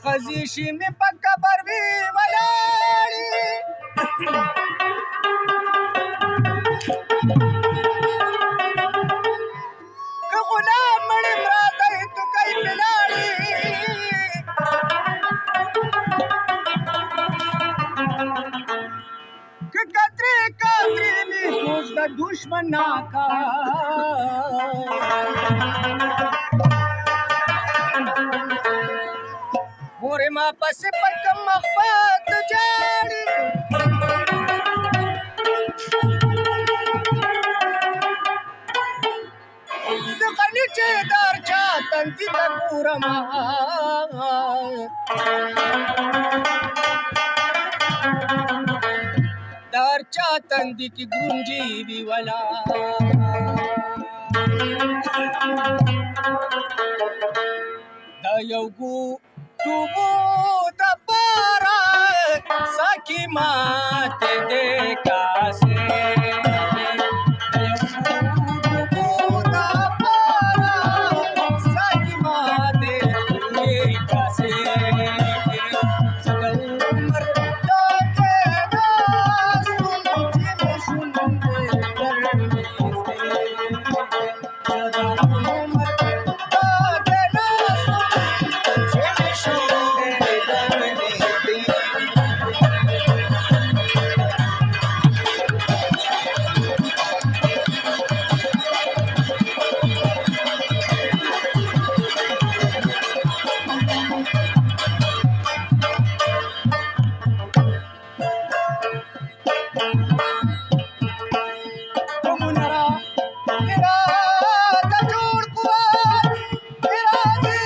خزي شي مې په قبر وي ولاړې که غلام مړې مراته تو کوي پلاړې که کترې کترې مې دوست د دشمن ناکا مورې ما پسې په کوم مخبت جاړې زه غني چې دار چا تندي ته ګورم دار چا تندي کې ګرونجي وي ولا دا یو ګو توبو د پاره ساکي ماته دې کاس